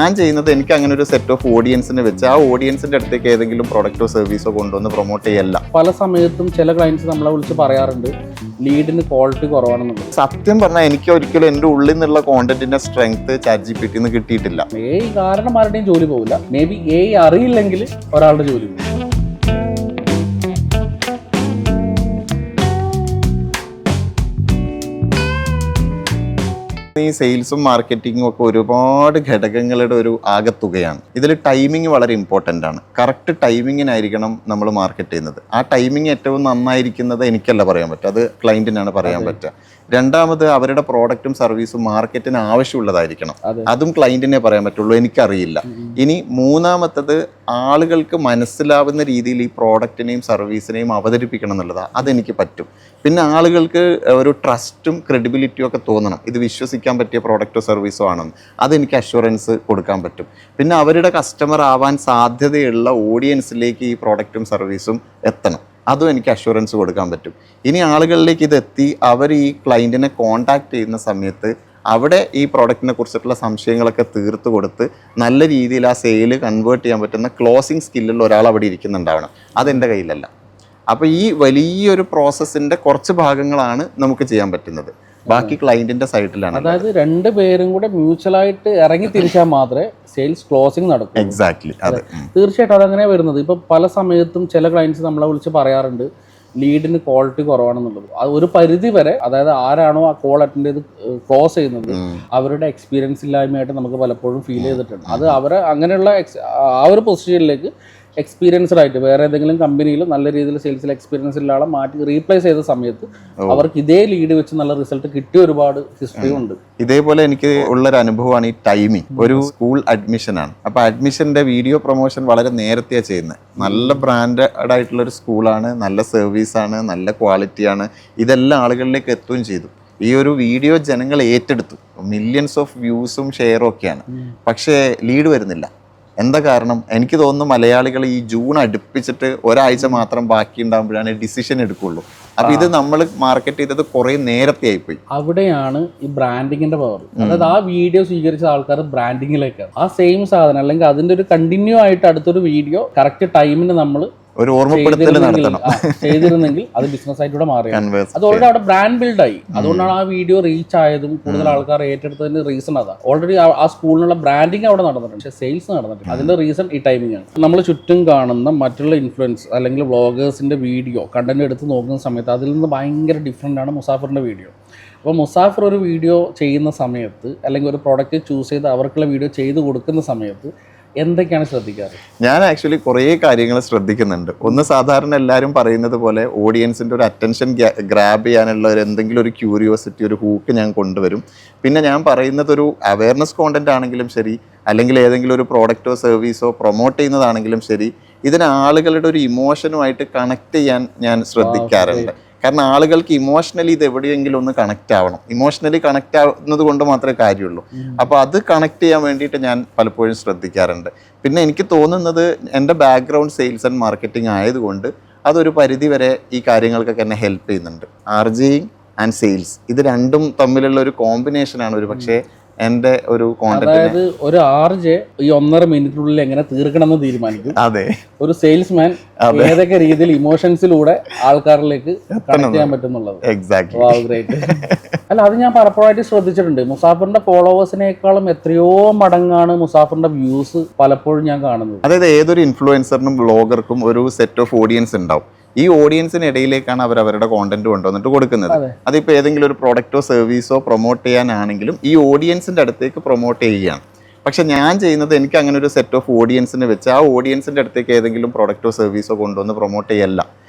ഞാൻ ചെയ്യുന്നത് എനിക്ക് അങ്ങനെ ഒരു സെറ്റ് ഓഫ് ഓഡിയൻസിനെ വെച്ച് ആ ഓഡിയൻസിന്റെ അടുത്തേക്ക് ഏതെങ്കിലും പ്രൊഡക്റ്റോ സർവീസോ കൊണ്ടുവന്ന് പ്രൊമോട്ട് ചെയ്യല്ല. പല സമയത്തും ചില ക്ലയൻസ് നമ്മളെ വിളിച്ച് പറയാറുണ്ട് ലീഡിന് ക്വാളിറ്റി കുറവാണെന്നുള്ളത്. സത്യം പറഞ്ഞാൽ എനിക്ക് ഒരിക്കലും എൻ്റെ ഉള്ളിൽ നിന്നുള്ള കോണ്ടന്റിന്റെ സ്ട്രെങ്ത് ChatGPT ന്ന് കിട്ടിയിട്ടില്ല. കാരണം ആരുടെയും ജോലി പോകില്ല. മേ ബി അറിയില്ലെങ്കിൽ ഒരാളുടെ ജോലി പോകും. ഈ സെയിൽസും മാർക്കറ്റിങ്ങും ഒക്കെ ഒരുപാട് ഘടകങ്ങളുടെ ഒരു ആകത്തുകയാണ്. ഇതിൽ ടൈമിംഗ് വളരെ ഇമ്പോർട്ടൻ്റ് ആണ്. കറക്റ്റ് ടൈമിങ്ങിനായിരിക്കണം നമ്മൾ മാർക്കറ്റ് ചെയ്യുന്നത്. ആ ടൈമിംഗ് ഏറ്റവും നന്നായിരിക്കുന്നത് എനിക്കല്ല പറയാൻ പറ്റുക, അത് ക്ലയൻറ്റിനാണ് പറയാൻ പറ്റുക. രണ്ടാമത് അവരുടെ പ്രോഡക്റ്റും സർവീസും മാർക്കറ്റിന് ആവശ്യമുള്ളതായിരിക്കണം, അതും ക്ലയൻറ്റിനെ പറയാൻ പറ്റുള്ളൂ, എനിക്കറിയില്ല. ഇനി മൂന്നാമത്തത് ആളുകൾക്ക് മനസ്സിലാവുന്ന രീതിയിൽ ഈ പ്രോഡക്റ്റിനെയും സർവീസിനെയും അവതരിപ്പിക്കണം എന്നുള്ളതാണ്, അതെനിക്ക് പറ്റും. പിന്നെ ആളുകൾക്ക് ഒരു ട്രസ്റ്റും ക്രെഡിബിലിറ്റിയും ഒക്കെ തോന്നണം, ഇത് വിശ്വസിക്കാൻ പറ്റിയ പ്രോഡക്റ്റോ സർവീസോ ആണെന്ന്. അതെനിക്ക് അഷ്വറൻസ് കൊടുക്കാൻ പറ്റും. പിന്നെ അവരുടെ കസ്റ്റമർ ആവാൻ സാധ്യതയുള്ള ഓഡിയൻസിലേക്ക് ഈ പ്രോഡക്റ്റും സർവീസും എത്തണം, അതും എനിക്ക് അഷ്വറൻസ് കൊടുക്കാൻ പറ്റും. ഇനി ആളുകളിലേക്ക് ഇതെത്തി അവർ ഈ ക്ലയൻറ്റിനെ കോൺടാക്ട് ചെയ്യുന്ന സമയത്ത് അവിടെ ഈ പ്രോഡക്റ്റിനെ കുറിച്ചിട്ടുള്ള സംശയങ്ങളൊക്കെ തീർത്ത് കൊടുത്ത് നല്ല രീതിയിൽ ആ സെയിൽ കൺവേർട്ട് ചെയ്യാൻ പറ്റുന്ന ക്ലോസിങ് സ്കില്ലുള്ള ഒരാൾ അവിടെ ഇരിക്കുന്നുണ്ടാവണം. അതെൻ്റെ കയ്യിലല്ല. അപ്പോൾ ഈ വലിയൊരു പ്രോസസ്സിൻ്റെ കുറച്ച് ഭാഗങ്ങളാണ് നമുക്ക് ചെയ്യാൻ പറ്റുന്നത്, ബാക്കി ക്ലയന്റിന്റെ സൈഡിലാണ്. അതായത് രണ്ടുപേരും കൂടെ മ്യൂച്വലായിട്ട് ഇറങ്ങി തിരിച്ചാൽ മാത്രമേ സെയിൽസ് ക്ലോസിംഗ് നടക്കൂ. എക്സാക്ട്ലി, അതെ, തീർച്ചയായിട്ടും അതങ്ങനെ വരുന്നത്. ഇപ്പം പല സമയത്തും ചില ക്ലയൻസ് നമ്മളെ വിളിച്ച് പറയാറുണ്ട് ലീഡിന് ക്വാളിറ്റി കുറവാണെന്നുള്ളത്. അത് ഒരു പരിധി വരെ, അതായത് ആരാണോ ആ കോൾ അറ്റൻഡ് ചെയ്ത് ക്ലോസ് ചെയ്യുന്നത് അവരുടെ എക്സ്പീരിയൻസ് ഇല്ലായ്മയായിട്ട് നമുക്ക് പലപ്പോഴും ഫീൽ ചെയ്തിട്ടുണ്ട്. അത് അവരെ അങ്ങനെയുള്ള ആ ഒരു പൊസിഷനിലേക്ക് എക്സ്പീരിയൻസ്ഡ് ആയിട്ട് വേറെ ഏതെങ്കിലും കമ്പനിയിൽ നല്ല രീതിയിൽ സെയിൽസിൽ എക്സ്പീരിയൻസ് ഉള്ള ആളെ മാറ്റി റീപ്ലേസ് ചെയ്ത സമയത്ത് അവർക്ക് ഇതേ ലീഡ് വെച്ച് നല്ല റിസൾട്ട് കിട്ടിയ ഒരുപാട് ഹിസ്റ്ററി ഉണ്ട്. ഇതേപോലെ എനിക്ക് ഉള്ളൊരു അനുഭവമാണ് ഈ ടൈമിംഗ്. ഒരു സ്കൂൾ അഡ്മിഷൻ ആണ്. അപ്പോൾ അഡ്മിഷന്റെ വീഡിയോ പ്രൊമോഷൻ വളരെ നേരത്തെയാണ് ചെയ്യുന്നത്. നല്ല ബ്രാൻഡഡ് ആയിട്ടുള്ളൊരു സ്കൂളാണ്, നല്ല സർവീസാണ്, നല്ല ക്വാളിറ്റിയാണ്. ഇതെല്ലാം ആളുകളിലേക്ക് എത്തുകയും ചെയ്തു. ഈ ഒരു വീഡിയോ ജനങ്ങൾ ഏറ്റെടുത്തു, മില്യൺസ് ഓഫ് വ്യൂസും ഷെയറും ഒക്കെയാണ്. പക്ഷേ ലീഡ് വരുന്നില്ല. എന്താ കാരണം? എനിക്ക് തോന്നുന്നു മലയാളികൾ ഈ ജൂൺ അടുപ്പിച്ചിട്ട് ഒരാഴ്ച മാത്രം ബാക്കി ഉണ്ടാകുമ്പോഴാണ് ഡിസിഷൻ എടുക്കുള്ളൂ. അപ്പൊ ഇത് നമ്മൾ മാർക്കറ്റ് ചെയ്തത് കുറെ നേരത്തെ ആയിപ്പോയി. അവിടെയാണ് ഈ ബ്രാൻഡിങ്ങിന്റെ പവർ. അതായത് ആ വീഡിയോ സ്വീകരിച്ച ആൾക്കാർ ബ്രാൻഡിങ്ങിലേക്കാണ്. ആ സെയിം സാധനം അല്ലെങ്കിൽ അതിന്റെ ഒരു കണ്ടിന്യൂ ആയിട്ട് അടുത്തൊരു വീഡിയോ കറക്റ്റ് ടൈമിന് നമ്മൾ ഒരു ഓർമ്മപ്പെടുത്തൽ നടത്തണം. ചെയ്തിരുന്നെങ്കിൽ അത് ബിസിനസ് ആയിട്ട് മാറി. അത് ഓൾറെഡി അവിടെ ബ്രാൻഡ് ബിൽഡായി. അതുകൊണ്ടാണ് ആ വീഡിയോ റീച്ച് ആയതും കൂടുതൽ ആൾക്കാർ ഏറ്റെടുത്തതിന്റെ റീസൺ അതാ. ഓൾറെഡി ആ സ്കൂളിനുള്ള ബ്രാൻഡിങ് അവിടെ നടന്നിട്ടുണ്ട്, പക്ഷേ സെയിൽസ് നടന്നിട്ടുണ്ട്. അതിന്റെ റീസൺ ഈ ടൈമിംഗ് ആണ്. നമ്മൾ ചുറ്റും കാണുന്ന മറ്റുള്ള ഇൻഫ്ലുവൻസ് അല്ലെങ്കിൽ വ്ളോഗേഴ്സിന്റെ വീഡിയോ കണ്ടന്റ് എടുത്ത് നോക്കുന്ന സമയത്ത് അതിൽ നിന്ന് ഭയങ്കര ഡിഫറെൻ്റ് ആണ് മുസാഫറിന്റെ വീഡിയോ. അപ്പോൾ മുസാഫർ ഒരു വീഡിയോ ചെയ്യുന്ന സമയത്ത് അല്ലെങ്കിൽ ഒരു പ്രോഡക്റ്റ് ചൂസ് ചെയ്ത് അവർക്കുള്ള വീഡിയോ ചെയ്ത് കൊടുക്കുന്ന സമയത്ത് എന്തൊക്കെയാണ് ശ്രദ്ധിക്കാറ്? ഞാൻ ആക്ച്വലി കുറേ കാര്യങ്ങൾ ശ്രദ്ധിക്കുന്നുണ്ട്. ഒന്ന്, സാധാരണ എല്ലാവരും പറയുന്നത് പോലെ ഓഡിയൻസിൻ്റെ ഒരു അറ്റൻഷൻ ഗ്രാബ് ചെയ്യാനുള്ള ഒരു എന്തെങ്കിലും ഒരു ക്യൂരിയോസിറ്റി, ഒരു ഹൂക്ക് ഞാൻ കൊണ്ടുവരും. പിന്നെ ഞാൻ പറയുന്നത് ഒരു അവയർനെസ് കോണ്ടന്റ് ആണെങ്കിലും ശരി, അല്ലെങ്കിൽ ഏതെങ്കിലും ഒരു പ്രോഡക്റ്റോ സർവീസോ പ്രൊമോട്ട് ചെയ്യുന്നതാണെങ്കിലും ശരി, ഇതിന് ആളുകളുടെ ഒരു ഇമോഷനുമായിട്ട് കണക്ട് ചെയ്യാൻ ഞാൻ ശ്രദ്ധിക്കാറുണ്ട്. കാരണം ആളുകൾക്ക് ഇമോഷണലി ഇത് എവിടെയെങ്കിലും ഒന്ന് കണക്റ്റ് ആവണം. ഇമോഷണലി കണക്റ്റ് ആവുന്നത് കൊണ്ട് മാത്രമേ കാര്യമുള്ളൂ. അപ്പോൾ അത് കണക്ട് ചെയ്യാൻ വേണ്ടിയിട്ട് ഞാൻ പലപ്പോഴും ശ്രദ്ധിക്കാറുണ്ട്. പിന്നെ എനിക്ക് തോന്നുന്നത് എൻ്റെ ബാക്ക്ഗ്രൗണ്ട് സെയിൽസ് ആൻഡ് മാർക്കറ്റിംഗ് ആയതുകൊണ്ട് അതൊരു പരിധി വരെ ഈ കാര്യങ്ങൾക്കൊക്കെ എന്നെ ഹെൽപ്പ് ചെയ്യുന്നുണ്ട്. RJing ആൻഡ് സെയിൽസ്, ഇത് രണ്ടും തമ്മിലുള്ള ഒരു കോമ്പിനേഷനാണ് ഒരു പക്ഷേ എൻ്റെ ഒരു കോണ്ടന്റ്. അതായത് ഒരു RJ ഈ 1.5 മിനിറ്റിനുള്ളിൽ എങ്ങനെ തീർക്കണം എന്ന് തീരുമാനിക്കും. അതെ, ഒരു സെയിൽസ്മാൻ ഏതൊക്കെ രീതിയിൽ ഇമോഷൻസിലൂടെ ആൾക്കാരിലേക്ക് കണക്ട് ചെയ്യാൻ പറ്റുന്നുള്ളത്. എക്സാക്ട്ലി. അല്ല, അത് ഞാൻ പലപ്പോഴായിട്ട് ശ്രദ്ധിച്ചിട്ടുണ്ട്. മുസാഫറിന്റെ ഫോളോവേഴ്സിനേക്കാളും എത്രയോ മടങ്ങാണ് മുസാഫറിന്റെ വ്യൂസ് പലപ്പോഴും ഞാൻ കാണുന്നത്. അതായത് ഏതൊരു ഇൻഫ്ലുവൻസറിനും ബ്ലോഗർക്കും ഒരു സെറ്റ് ഓഫ് ഓഡിയൻസ് ഉണ്ടാവും. ഈ ഓഡിയൻസിനിടയിലേക്കാണ് അവർ അവരുടെ കോണ്ടന്റ് കൊണ്ടുവന്നിട്ട് കൊടുക്കുന്നത്. അതിപ്പോൾ ഏതെങ്കിലും ഒരു പ്രോഡക്റ്റോ സർവീസോ പ്രൊമോട്ട് ചെയ്യാനാണെങ്കിലും ഈ ഓഡിയൻസിൻ്റെ അടുത്തേക്ക് പ്രൊമോട്ട് ചെയ്യുകയാണ്. പക്ഷെ ഞാൻ ചെയ്യുന്നത് എനിക്ക് അങ്ങനെ ഒരു സെറ്റ് ഓഫ് ഓഡിയൻസിനെ വെച്ച് ആ ഓഡിയൻസിൻ്റെ അടുത്തേക്ക് ഏതെങ്കിലും പ്രോഡക്റ്റോ സർവീസോ കൊണ്ടുവന്ന് പ്രൊമോട്ട് ചെയ്യല്ല.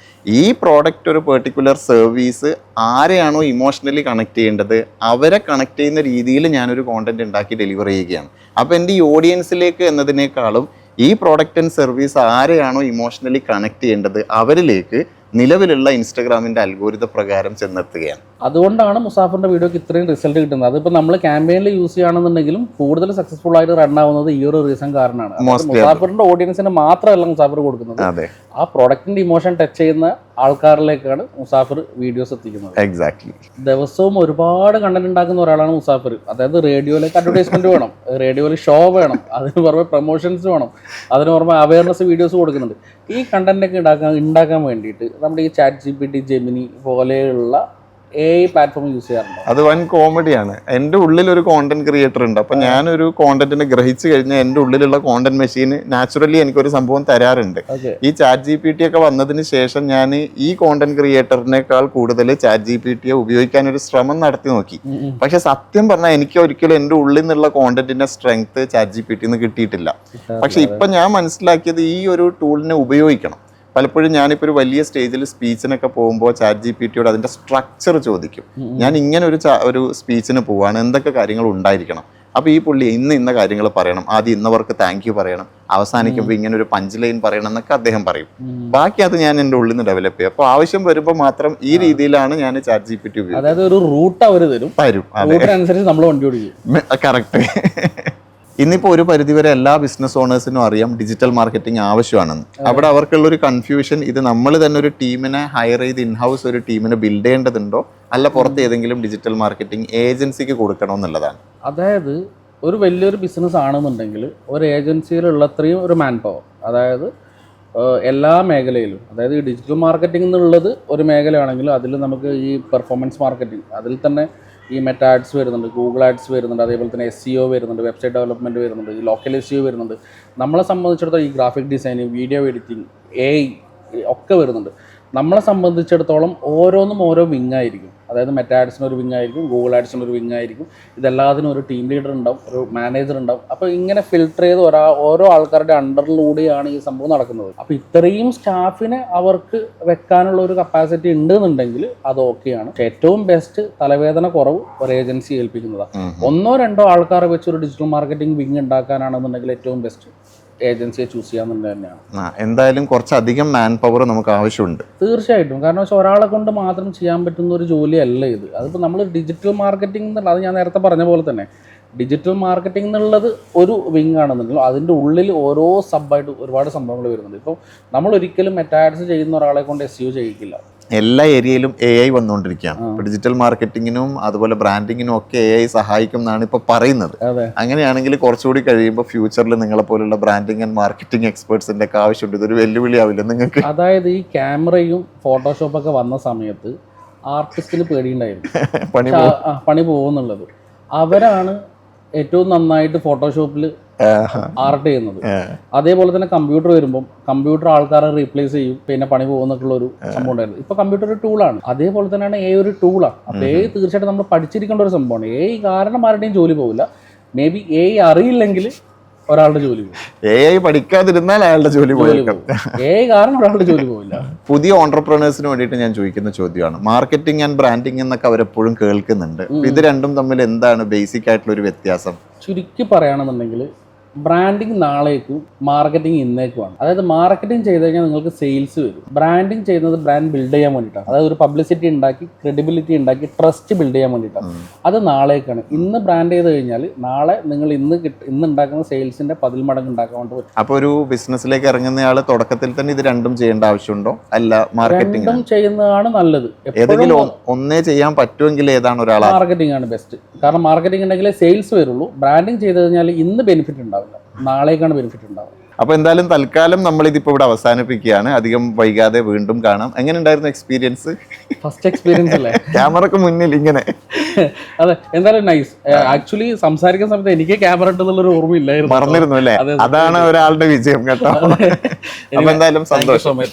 ഈ പ്രോഡക്റ്റ്, ഒരു പെർട്ടിക്കുലർ സർവീസ് ആരെയാണോ ഇമോഷണലി കണക്ട് ചെയ്യേണ്ടത് അവരെ കണക്ട് ചെയ്യുന്ന രീതിയിൽ ഞാനൊരു കോണ്ടന്റ് ഉണ്ടാക്കി ഡെലിവർ ചെയ്യുകയാണ്. അപ്പോൾ എൻ്റെ ഈ ഓഡിയൻസിലേക്ക് എന്നതിനേക്കാളും ഈ പ്രോഡക്റ്റ് ആൻഡ് സർവീസ് ആരെയാണോ ഇമോഷണലി കണക്ട് ചെയ്യേണ്ടത് അവരിലേക്ക് നിലവിലുള്ള ഇൻസ്റ്റഗ്രാമിൻ്റെ അൽഗോരിതം പ്രകാരം ചെന്നെത്തുകയാണ്. അതുകൊണ്ടാണ് മുസാഫറിന്റെ വീഡിയോക്ക് ഇത്രയും റിസൾട്ട് കിട്ടുന്നത്. അതിപ്പോൾ നമ്മൾ ക്യാമ്പയിനിൽ യൂസ് ചെയ്യുകയാണെന്നുണ്ടെങ്കിലും കൂടുതൽ സക്സസ്ഫുൾ ആയിട്ട് റൺ ആവുന്നത് ഈ ഒരു റീസൺ കാരണമാണ്. മുസാഫറിന്റെ ഓഡിയൻസിന് മാത്രമല്ല മുസാഫർ കൊടുക്കുന്നത്, ആ പ്രൊഡക്റ്റിന്റെ ഇമോഷൻ ടച്ച് ചെയ്യുന്ന ആൾക്കാരിലേക്കാണ് മുസാഫർ വീഡിയോസ് എത്തിക്കുന്നത്. എക്സാക്ട്ലി. ദിവസവും ഒരുപാട് കണ്ടന്റ് ഉണ്ടാക്കുന്ന ഒരാളാണ് മുസാഫർ. അതായത് റേഡിയോയിലേക്ക് അഡ്വർടൈസ്മെന്റ് വേണം, റേഡിയോയിൽ ഷോ വേണം, അതിന് പുറമെ പ്രൊമോഷൻസ് വേണം, അതിന് പുറമെ അവയർനെസ് വീഡിയോസ് കൊടുക്കുന്നുണ്ട്. ഈ കണ്ടന്റൊക്കെ ഉണ്ടാക്കാൻ വേണ്ടിയിട്ട് നമ്മുടെ ഈ ChatGPT, ജെമിനി പോലെയുള്ള AI പ്ലാറ്റ്ഫോം യൂസ് ചെയ്യാറുണ്ട്. അത് വൻ കോമഡിയാണ്. എൻ്റെ ഉള്ളിൽ ഒരു കോണ്ടന്റ് ക്രിയേറ്റർ ഉണ്ട്. അപ്പം ഞാനൊരു കോണ്ടന്റിനെ ഗ്രഹിച്ചു കഴിഞ്ഞാൽ എൻ്റെ ഉള്ളിലുള്ള കോണ്ടന്റ് മെഷീന് നാച്ചുറലി എനിക്കൊരു സംഭവം തരാറുണ്ട്. ഈ ChatGPT ഒക്കെ വന്നതിന് ശേഷം ഞാൻ ഈ കോണ്ടന്റ് ക്രിയേറ്ററിനേക്കാൾ കൂടുതൽ ChatGPT ഉപയോഗിക്കാൻ ഒരു ശ്രമം നടത്തി നോക്കി. പക്ഷെ സത്യം പറഞ്ഞാൽ എനിക്ക് ഒരിക്കലും എൻ്റെ ഉള്ളിൽ നിന്നുള്ള കോണ്ടന്റിന്റെ സ്ട്രെങ്ത് ChatGPT കിട്ടിയിട്ടില്ല. പക്ഷെ ഇപ്പൊ ഞാൻ മനസ്സിലാക്കിയത് ഈ ഒരു ടൂളിനെ ഉപയോഗിക്കണം. പലപ്പോഴും ഞാനിപ്പോൾ ഒരു വലിയ സ്റ്റേജിൽ സ്പീച്ചിനൊക്കെ പോകുമ്പോൾ ChatGPTയോട് അതിൻ്റെ സ്ട്രക്ചർ ചോദിക്കും. ഞാൻ ഇങ്ങനെ ഒരു സ്പീച്ചിന് പോവാണ്, എന്തൊക്കെ കാര്യങ്ങൾ ഉണ്ടായിരിക്കണം. അപ്പോൾ ഈ പുള്ളി ഇന്ന കാര്യങ്ങൾ പറയണം, ആദ്യം ഇന്നവർക്ക് താങ്ക് യു പറയണം, അവസാനിക്കുമ്പോൾ ഇങ്ങനെ ഒരു പഞ്ച് ലൈൻ പറയണം എന്നൊക്കെ അദ്ദേഹം പറയും. ബാക്കി അത് ഞാൻ എൻ്റെ ഉള്ളിൽ നിന്ന് ഡെവലപ്പ് ചെയ്യും. അപ്പോൾ ആവശ്യം വരുമ്പോൾ മാത്രം ഈ രീതിയിലാണ് ഞാൻ ChatGPT ഉപയോഗിക്കുന്നത്. അതായത് ഒരു റൂട്ട് അവർ തരും, റൂട്ടിനനുസരിച്ച് നമ്മൾ വണ്ടി ഓടിക്കും. കറക്റ്റ്. ഇന്നിപ്പോൾ ഒരു പരിധിവരെ എല്ലാ ബിസിനസ് ഓണേഴ്സിനും അറിയാം ഡിജിറ്റൽ മാർക്കറ്റിംഗ് ആവശ്യമാണെന്ന്. അവിടെ അവർക്കുള്ളൊരു കൺഫ്യൂഷൻ, ഇത് നമ്മൾ തന്നെ ഒരു ടീമിനെ ഹയർ ചെയ്ത് ഇൻഹൗസ് ഒരു ടീമിനെ ബിൽഡ് ചെയ്യേണ്ടതുണ്ടോ, അല്ല പുറത്ത് ഏതെങ്കിലും ഡിജിറ്റൽ മാർക്കറ്റിംഗ് ഏജൻസിക്ക് കൊടുക്കണോ എന്നുള്ളതാണ്. അതായത് ഒരു വലിയൊരു ബിസിനസ് ആണെന്നുണ്ടെങ്കിൽ ഒരു ഏജൻസിയിലുള്ളത്രയും ഒരു മാൻ പവർ, അതായത് എല്ലാ മേഖലയിലും, അതായത് ഈ ഡിജിറ്റൽ മാർക്കറ്റിംഗ് എന്നുള്ളത് ഒരു മേഖലയാണെങ്കിൽ അതിൽ നമുക്ക് ഈ പെർഫോമൻസ് മാർക്കറ്റിംഗ്, അതിൽ തന്നെ ഈ മെറ്റാ ആഡ്സ് വരുന്നുണ്ട്, ഗൂഗിൾ ആഡ്സ് വരുന്നുണ്ട്, അതേപോലെ തന്നെ SEO വരുന്നുണ്ട്, വെബ്സൈറ്റ് ഡെവലപ്മെൻറ്റ് വരുന്നുണ്ട്, ഈ ലോക്കൽ SEO വരുന്നുണ്ട്. നമ്മളെ സംബന്ധിച്ചിടത്തോളം ഈ graphic designing, video editing, AI ഒക്കെ വരുന്നുണ്ട്. നമ്മളെ സംബന്ധിച്ചിടത്തോളം ഓരോന്നും ഓരോ വിങ് ആയിരിക്കും. അതായത് മെറ്റാ ആഡ്സിന് ഒരു വിങ് ആയിരിക്കും, ഗൂഗിൾ ആഡ്സിന് ഒരു വിങ് ആയിരിക്കും. ഇതെല്ലാത്തിനും ഒരു ടീം ലീഡർ ഉണ്ടാവും, ഒരു മാനേജർ ഉണ്ടാവും. അപ്പോൾ ഇങ്ങനെ ഫിൽട്ടർ ചെയ്ത് ഓരോ ആൾക്കാരുടെ അണ്ടറിലൂടെയാണ് ഈ സംഭവം നടക്കുന്നത്. അപ്പോൾ ഇത്രയും സ്റ്റാഫിനെ അവർക്ക് വെക്കാനുള്ള ഒരു കപ്പാസിറ്റി ഉണ്ടെന്നുണ്ടെങ്കിൽ അത് ഓക്കെയാണ്. പക്ഷേ ഏറ്റവും ബെസ്റ്റ് തലവേദന കുറവ് ഒരു ഏജൻസി ഏൽപ്പിക്കുന്നതാണ്. 1-2 ആൾക്കാരെ വെച്ച് ഒരു ഡിജിറ്റൽ മാർക്കറ്റിംഗ് വിങ് ഉണ്ടാക്കാനാണെന്നുണ്ടെങ്കിൽ ഏറ്റവും ബെസ്റ്റ് ഏജൻസിയെ ചൂസ് ചെയ്യാന്നുള്ളത് തന്നെയാണ്. എന്തായാലും കുറച്ചധികം മാൻ പവർ നമുക്ക് ആവശ്യമുണ്ട് തീർച്ചയായിട്ടും. കാരണം വെച്ചാൽ ഒരാളെ കൊണ്ട് മാത്രം ചെയ്യാൻ പറ്റുന്ന ഒരു ജോലിയല്ല ഇത്. അതിപ്പോൾ നമ്മൾ ഡിജിറ്റൽ മാർക്കറ്റിംഗ് എന്നുള്ള, അത് ഞാൻ നേരത്തെ പറഞ്ഞ പോലെ തന്നെ ഡിജിറ്റൽ മാർക്കറ്റിംഗ് എന്നുള്ളത് ഒരു വിങ് ആണെന്നുണ്ടെങ്കിൽ അതിൻ്റെ ഉള്ളിൽ ഓരോ സബ്ബായിട്ട് ഒരുപാട് സംഭവങ്ങൾ വരുന്നുണ്ട്. ഇപ്പോൾ നമ്മൾ ഒരിക്കലും മെറ്റാഡ്സ് ചെയ്യുന്ന ഒരാളെ കൊണ്ട് SEO ചെയ്യിക്കില്ല. എല്ലാ ഏരിയയിലും AI വന്നുകൊണ്ടിരിക്കുകയാണ്. ഡിജിറ്റൽ മാർക്കറ്റിങ്ങിനും അതുപോലെ ബ്രാൻഡിങ്ങിനും ഒക്കെ AI സഹായിക്കും എന്നാണ് ഇപ്പൊ പറയുന്നത്. അങ്ങനെയാണെങ്കിൽ കുറച്ചുകൂടി കഴിയുമ്പോൾ ഫ്യൂച്ചറിൽ നിങ്ങളെ പോലുള്ള ബ്രാൻഡിങ് ആൻഡ് മാർക്കറ്റിംഗ് എക്സ്പേർട്സിന്റെ ഒക്കെ ആവശ്യമുണ്ട്. ഇതൊരു വെല്ലുവിളിയാവില്ല നിങ്ങൾക്ക്? അതായത് ഈ ക്യാമറയും ഫോട്ടോഷോപ്പൊക്കെ വന്ന സമയത്ത് ആർട്ടിസ്റ്റിന് പേടിയുണ്ടായിരുന്നു പണി പോകുന്നുള്ളത്. അവരാണ് ഏറ്റവും നന്നായിട്ട് ഫോട്ടോഷോപ്പിൽ ആർട്ട് ചെയ്യുന്നത്. അതേപോലെ തന്നെ കമ്പ്യൂട്ടർ വരുമ്പം കമ്പ്യൂട്ടർ ആൾക്കാരെ റീപ്ലേസ് ചെയ്യും, പിന്നെ പണി പോകുന്നൊക്കെയുള്ള ഒരു സംഭവം ഉണ്ടായിരുന്നു. ഇപ്പൊ കമ്പ്യൂട്ടർ ഒരു ടൂളാണ്. അതേപോലെ തന്നെയാണ് AI ഒരു ടൂളാണ്. അപ്പൊ AI തീർച്ചയായിട്ടും നമ്മൾ പഠിച്ചിരിക്കേണ്ട ഒരു സംഭവമാണ്. AI കാരണം ആരുടെയും ജോലി പോകില്ല. മേ ബി AI അറിയില്ലെങ്കിൽ ഒരാളുടെ ജോലി പോകും. AI പഠിക്കാതിരുന്നാൽ അയാളുടെ ജോലി പോകും. AI കാരണം ഒരാളുടെ ജോലി പോകില്ല. പുതിയ ഓൺടർപ്രണേഴ്സിന് വേണ്ടിയിട്ട് ഞാൻ ചോദിക്കുന്ന ചോദ്യമാണ്, മാർക്കറ്റിംഗ് ആൻഡ് ബ്രാൻഡിംഗ് എന്നൊക്കെ അവരെപ്പോഴും കേൾക്കുന്നുണ്ട്. ഇത് രണ്ടും തമ്മിൽ എന്താണ് ബേസിക് ആയിട്ടുള്ള ഒരു വ്യത്യാസം? ചുരുക്കി പറയുകയാണെന്നുണ്ടെങ്കിൽ ബ്രാൻഡിങ് നാളേക്കും മാർക്കറ്റിംഗ് ഇന്നേക്കുമാണ്. അതായത് മാർക്കറ്റിംഗ് ചെയ്ത് കഴിഞ്ഞാൽ നിങ്ങൾക്ക് സെയിൽസ് വരും. ബ്രാൻഡിങ് ചെയ്യുന്നത് ബ്രാൻഡ് ബിൽഡ് ചെയ്യാൻ വേണ്ടിയിട്ടാണ്. അതായത് ഒരു പബ്ലിസിറ്റി ഉണ്ടാക്കി, ക്രെഡിബിലിറ്റി ഉണ്ടാക്കി, ട്രസ്റ്റ് ബിൽഡ് ചെയ്യാൻ വേണ്ടിയിട്ടാണ്. അത് നാളേക്കാണ്. ഇന്ന് ബ്രാൻഡ് ചെയ്ത് കഴിഞ്ഞാൽ നാളെ നിങ്ങൾ ഇന്ന് ഉണ്ടാക്കുന്ന സെയിൽസിന്റെ 10 മടങ്ങ് ഉണ്ടാക്കാൻ വേണ്ടി പറ്റും. അപ്പോൾ ഒരു ബിസിനസ്സിലേക്ക് ഇറങ്ങുന്നയാൾ തുടക്കത്തിൽ തന്നെ ഇത് രണ്ടും ചെയ്യേണ്ട ആവശ്യമുണ്ടോ? അല്ല, മാർക്കറ്റിംഗ് രണ്ടും ചെയ്യുന്നതാണ് നല്ലത്. ഏതെങ്കിലും ഒന്നേ ചെയ്യാൻ പറ്റുമെങ്കിൽ ഏതാണ് ഒരാൾ? മാർക്കറ്റിംഗ് ആണ് ബെസ്റ്റ്. കാരണം മാർക്കറ്റിംഗ് ഉണ്ടെങ്കിലേ സെയിൽസ് വരുള്ളൂ. ബ്രാൻഡിങ് ചെയ്ത് കഴിഞ്ഞാൽ ഇന്ന് ബെനിഫിറ്റ് ഉണ്ടാവില്ല, നാളേക്കാണ് ബെനിഫിറ്റ് ഉണ്ടാവുക. അപ്പോൾ എന്തായാലും തൽക്കാലം നമ്മളിതിപ്പോൾ ഇവിടെ അവസാനിപ്പിക്കുകയാണ്. അധികം വൈകാതെ വീണ്ടും കാണാം. എങ്ങനെ ഉണ്ടായിരുന്നു എക്സ്പീരിയൻസ്? ഫസ്റ്റ് എക്സ്പീരിയൻസ് അല്ലേ, ക്യാമറക്ക് മുന്നിൽ ഇങ്ങനെ? അതെ, എന്തായാലും നൈസ്. ആക്ച്വലി സംസാരിക്കുന്ന സമയത്ത് എനിക്ക് ക്യാമറ ഉണ്ടെന്നുള്ളൊരു ഓർമ്മയില്ലായിരുന്നു, മറന്നിരുന്നു അല്ലേ? അതാണ് ഒരാളുടെ വിജയം കേട്ടോ. അപ്പൊ എന്തായാലും സന്തോഷം.